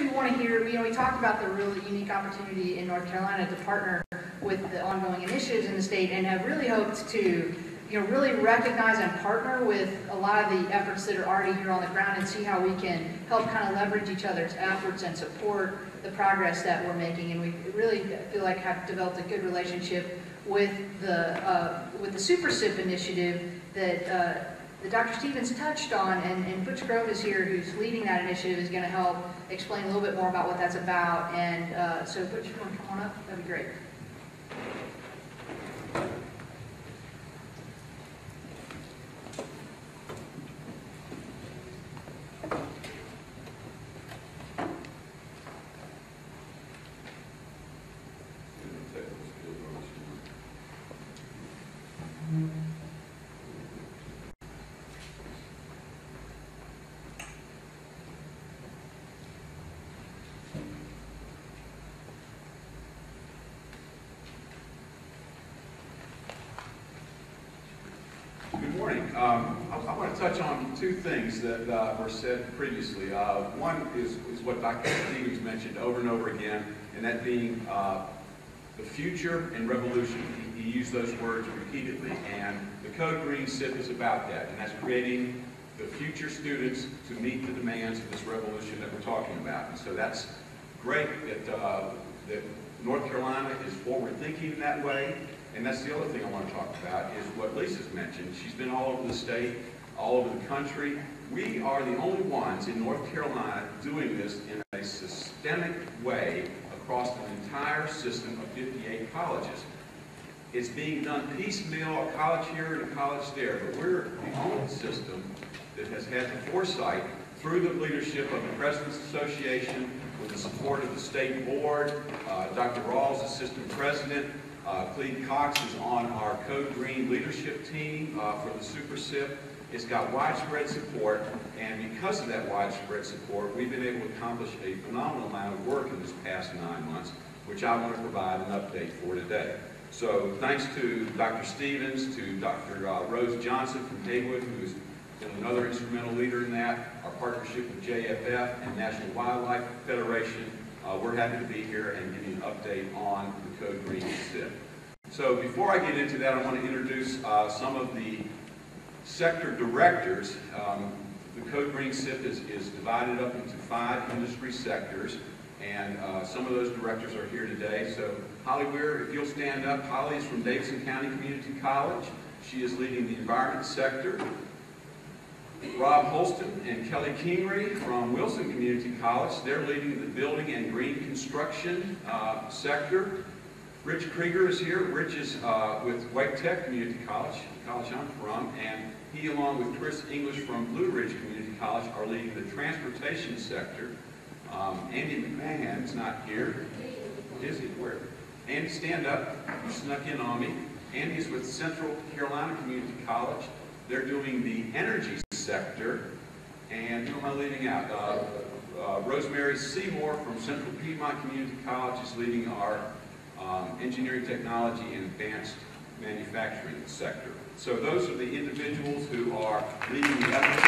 we want to hear, we talked about the really unique opportunity in North Carolina to partner with the ongoing initiatives in the state, and have really hoped to really recognize and partner with a lot of the efforts that are already here on the ground, and see how we can help kind of leverage each other's efforts and support the progress that we're making. And we really feel like have developed a good relationship with the Super CIP initiative that Dr. Stevens touched on, and Butch Grove is here, who's leading that initiative, is going to help explain a little bit more about what that's about. And so Butch, if you want to come on up, that'd be great. Good morning. I want to touch on two things that were said previously. One is what Dr. Stevens mentioned over and over again, and that being the future and revolution. He used those words repeatedly, and the Code Green CIP is about that, and that's creating the future students to meet the demands of this revolution that we're talking about. And so that's great that North Carolina is forward-thinking in that way. And that's the other thing I want to talk about, is what Lisa's mentioned. She's been all over the state, all over the country. We are the only ones in North Carolina doing this in a systemic way across an entire system of 58 colleges. It's being done piecemeal, a college here and a college there, but we're the only system that has had the foresight, through the leadership of the President's Association, with the support of the state board, Dr. Rawls, assistant president, Cleve Cox is on our Code Green leadership team for the Super CIP. It's got widespread support, and because of that widespread support, we've been able to accomplish a phenomenal amount of work in this past 9 months, which I want to provide an update for today. So thanks to Dr. Stevens, to Dr. Rose Johnson from Haywood, who's been another instrumental leader in that, our partnership with JFF and National Wildlife Federation. We're happy to be here and give you an update on the Code Green CIP. So before I get into that, I want to introduce some of the sector directors. The Code Green CIP is divided up into 5 industry sectors, and some of those directors are here today. So Holly Weir, if you'll stand up. Holly is from Davidson County Community College. She is leading the environment sector. Rob Holston and Kelly Kingery from Wilson Community College. They're leading the building and green construction sector. Rich Krieger is here. Rich is with Wake Tech Community College, the college I'm from, and he, along with Chris English from Blue Ridge Community College, are leading the transportation sector. Andy McMahon's not here. Is he? Where? Andy, stand up. You snuck in on me. Andy's with Central Carolina Community College. They're doing the energy sector, and who am I leaving out? Rosemary Seymour from Central Piedmont Community College is leading our engineering technology and advanced manufacturing sector. So those are the individuals who are leading the efforts.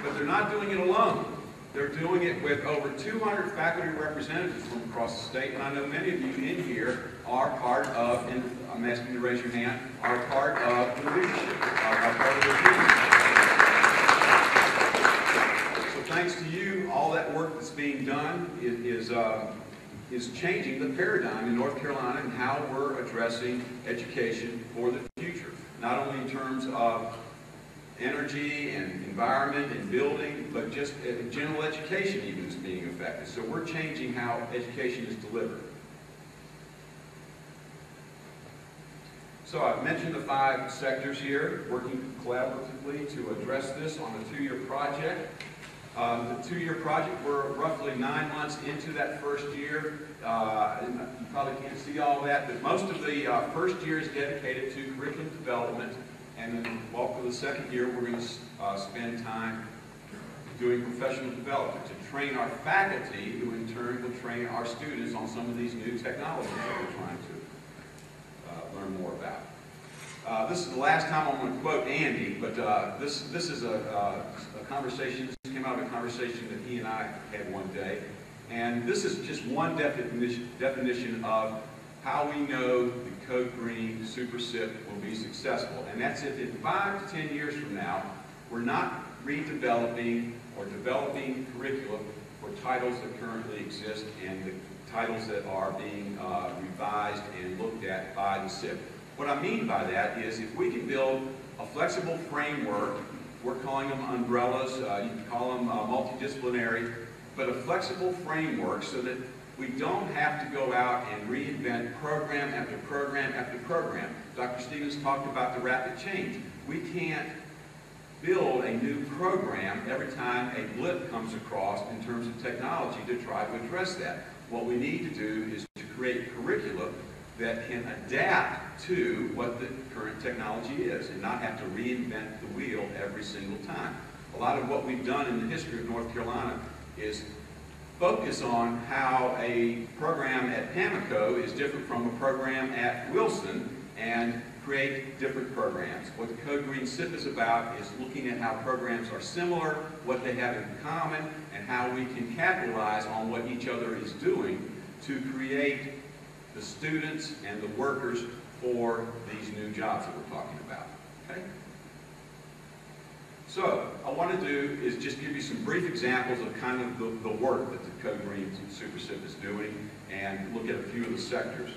But they're not doing it alone. They're doing it with over 200 faculty representatives from across the state, and I know many of you in here are part of, and I'm asking you to raise your hand, are part of the leadership, are part of the team. So thanks to you, all that work that's being done is changing the paradigm in North Carolina and how we're addressing education for the future, not only in terms of energy and environment and building, but just general education even is being affected. So we're changing how education is delivered. So I've mentioned the 5 sectors here, working collaboratively to address this on a 2-year project. The 2-year project, we're roughly 9 months into that first year. You probably can't see all that, but most of the first year is dedicated to curriculum development. And then, well, for the second year, we're going to spend time doing professional development to train our faculty, who in turn will train our students on some of these new technologies that we're trying to learn more about. This is the last time I'm going to quote Andy, but this is a conversation. This came out of a conversation that he and I had one day, and this is just one definition of how we know the Code Green Super CIP will be successful, and that's if in 5 to 10 years from now we're not redeveloping or developing curriculum for titles that currently exist and the titles that are being revised and looked at by the CIP. What I mean by that is if we can build a flexible framework, we're calling them umbrellas, you can call them multidisciplinary, but a flexible framework so that we don't have to go out and reinvent program after program after program. Dr. Stevens talked about the rapid change. We can't build a new program every time a blip comes across in terms of technology to try to address that. What we need to do is to create curricula that can adapt to what the current technology is and not have to reinvent the wheel every single time. A lot of what we've done in the history of North Carolina is focus on how a program at Pamlico is different from a program at Wilson and create different programs. What the Code Green CIP is about is looking at how programs are similar, what they have in common, and how we can capitalize on what each other is doing to create the students and the workers for these new jobs that we're talking about. Okay? So, what I want to do is just give you some brief examples of kind of the work that the Code Green Super CIP is doing and look at a few of the sectors.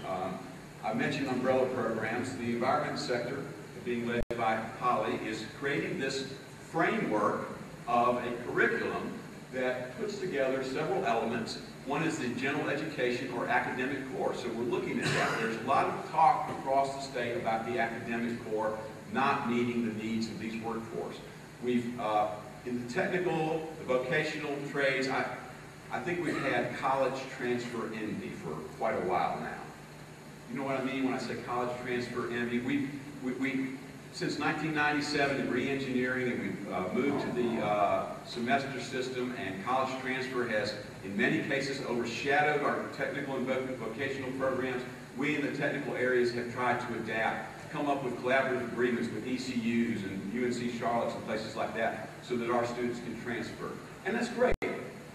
I mentioned umbrella programs. The environment sector, being led by Holly, is creating this framework of a curriculum that puts together several elements. One is the general education or academic core. So we're looking at that. There's a lot of talk across the state about the academic core not meeting the needs of these workforce. We've, in the technical, the vocational trades, I think we've had college transfer envy for quite a while now. You know what I mean when I say college transfer envy? We since 1997 in re-engineering, and we've moved to the semester system, and college transfer has, in many cases, overshadowed our technical and vocational programs. We in the technical areas have tried to adapt, come up with collaborative agreements with ECUs and UNC Charlottes and places like that so that our students can transfer. And that's great.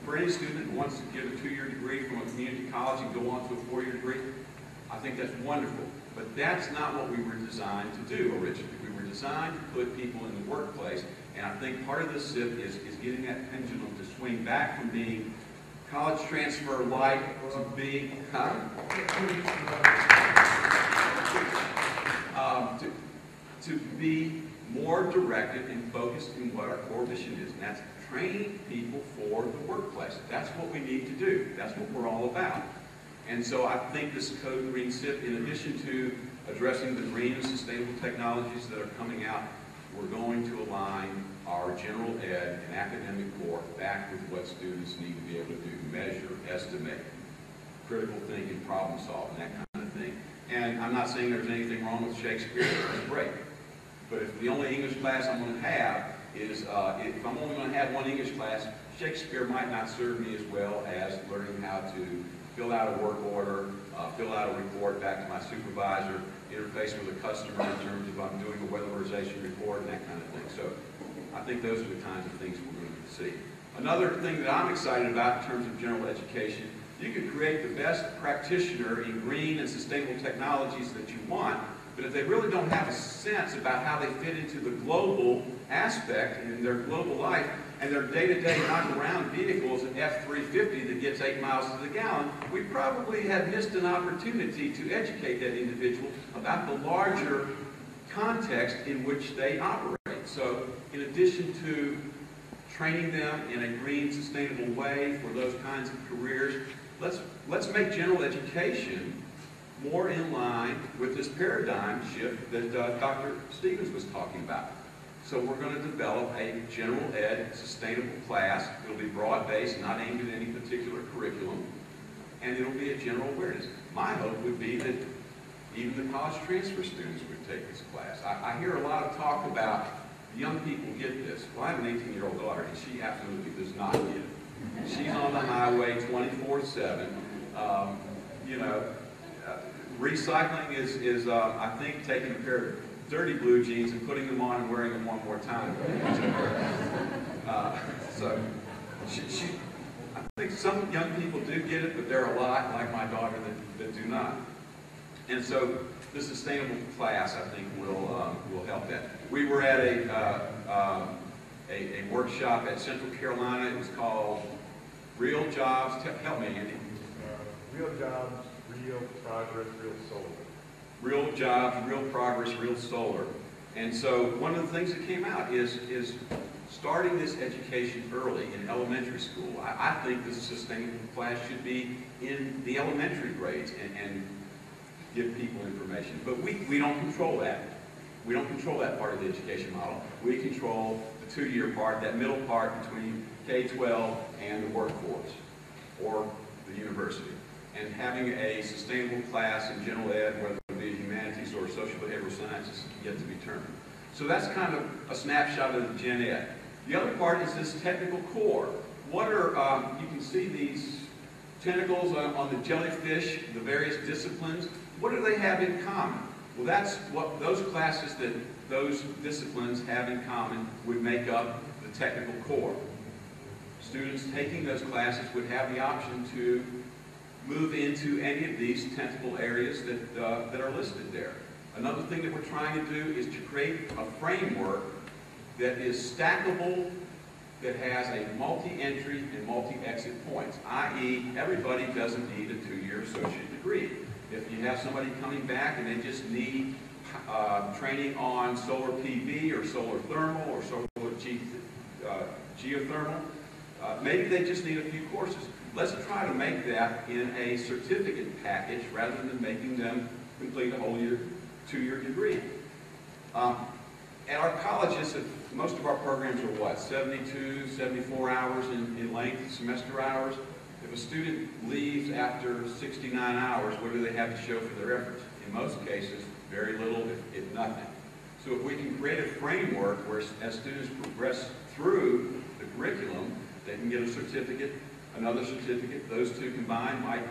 For any student who wants to get a 2-year degree from a community college and go on to a 4-year degree, I think that's wonderful. But that's not what we were designed to do originally. We were designed to put people in the workplace, and I think part of this CIP is getting that pendulum to swing back from being college transfer light to being, to be more directed and focused in what our core mission is, and that's training people for the workplace. That's what we need to do. That's what we're all about. And so I think this Code Green CIP, in addition to addressing the green and sustainable technologies that are coming out, we're going to align our general ed and academic core back with what students need to be able to do: measure, estimate, critical thinking, problem solving, that kind of thing. And I'm not saying there's anything wrong with Shakespeare. That's great. But if the only English class I'm going to have is, if I'm only going to have one English class, Shakespeare might not serve me as well as learning how to fill out a work order, fill out a report back to my supervisor, interface with a customer in terms of I'm doing a weatherization report and that kind of thing. So I think those are the kinds of things we're going to see. Another thing that I'm excited about in terms of general education, you can create the best practitioner in green and sustainable technologies that you want, but if they really don't have a sense about how they fit into the global aspect in their global life, and their day-to-day knock-around vehicle is an F-350 that gets 8 miles to the gallon, we probably have missed an opportunity to educate that individual about the larger context in which they operate. So in addition to training them in a green, sustainable way for those kinds of careers, let's make general education more in line with this paradigm shift that Dr. Stevens was talking about. So we're going to develop a general ed sustainable class. It'll be broad-based, not aimed at any particular curriculum, and it'll be a general awareness. My hope would be that even the college transfer students would take this class. I hear a lot of talk about young people get this. Well, I have an 18-year-old daughter, and she absolutely does not get it. She's on the highway 24/7. You know, recycling is I think, taking a pair of dirty blue jeans and putting them on and wearing them one more time. So I think some young people do get it, but there are a lot, like my daughter, that do not. And so the sustainable class, I think, will help that. We were at a workshop at Central Carolina. It was called Real Jobs. Help me, Andy. Real Jobs, Real Progress, Real Solar. Real Jobs, Real Progress, Real Solar. And so one of the things that came out is starting this education early in elementary school. I think the sustainable class should be in the elementary grades and give people information. But we don't control that. We don't control that part of the education model. We control the 2-year part, that middle part between K-12 and the workforce or the university. And having a sustainable class in general ed, whether it be humanities or social behavioral sciences, is yet to be determined. So that's kind of a snapshot of the gen ed. The other part is this technical core. What are, you can see these tentacles on the jellyfish, the various disciplines. What do they have in common? Well, that's what those classes that those disciplines have in common would make up the technical core. Students taking those classes would have the option to move into any of these tentacle areas that are listed there. Another thing that we're trying to do is to create a framework that is stackable, that has a multi-entry and multi-exit points, i.e. everybody doesn't need a 2-year associate degree. If you have somebody coming back and they just need training on solar PV or solar thermal or solar geothermal, maybe they just need a few courses. Let's try to make that in a certificate package rather than making them complete a whole 2-year degree. At our colleges, most of our programs are what, 72, 74 hours in length, semester hours. If a student leaves after 69 hours, what do they have to show for their efforts? In most cases, very little, if nothing. So if we can create a framework where as students progress through the curriculum, they can get a certificate, another certificate, those two combined might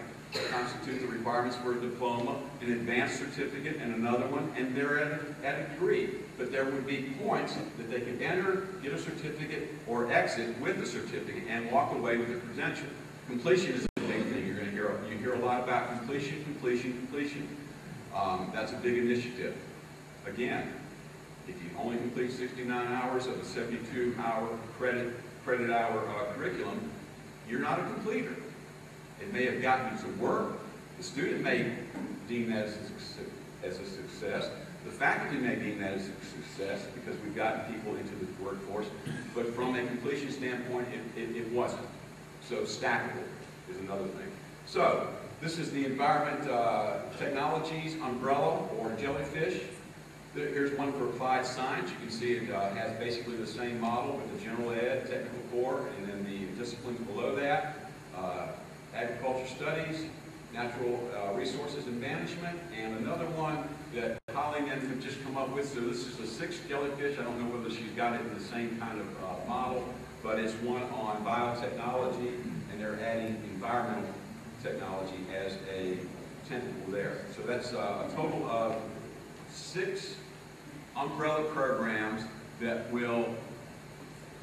constitute the requirements for a diploma, an advanced certificate, and another one, and they're at a degree. But there would be points that they could enter, get a certificate, or exit with a certificate and walk away with a credential. Completion is a big thing. You're going to hear a lot about completion. That's a big initiative. Again, if you only complete 69 hours of a 72-hour credit hour curriculum, you're not a completer. It may have gotten you to work. The student may deem that as a success. The faculty may deem that as a success because we've gotten people into the workforce. But from a completion standpoint, it wasn't. So stackable is another thing. So this is the Environment Technologies umbrella or jellyfish. Here's one for applied science. You can see it has basically the same model with the general ed, technical core, and then the disciplines below that. Agriculture studies, natural resources and management, and another one that Holly and them have just come up with. So this is a 6th jellyfish. I don't know whether she's got it in the same kind of model, but it's one on biotechnology, and they're adding environmental technology as a tentacle there. So that's a total of 6 umbrella programs that will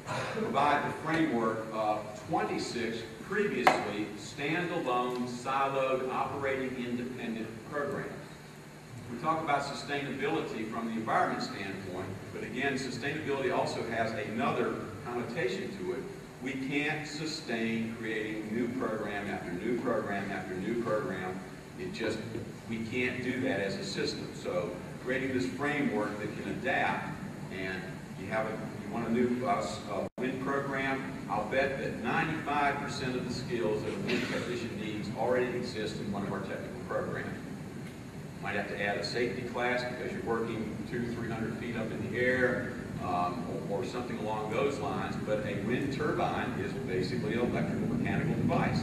provide the framework of 26 previously standalone, siloed, operating independent programs. We talk about sustainability from the environment standpoint, but again, sustainability also has another connotation to it. We can't sustain creating new program after new program after new program. We can't do that as a system. So creating this framework that can adapt, and you want a new wind program, I'll bet that 95% of the skills that a wind technician needs already exist in one of our technical programs. Might have to add a safety class because you're working 200-300 feet up in the air, or something along those lines, but a wind turbine is basically an electrical mechanical device.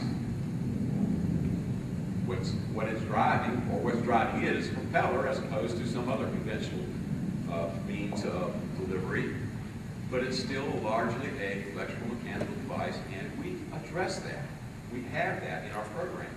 What's driving it is a propeller as opposed to some other conventional means of delivery, but it's still largely an electrical mechanical device, and we address that. We have that in our program.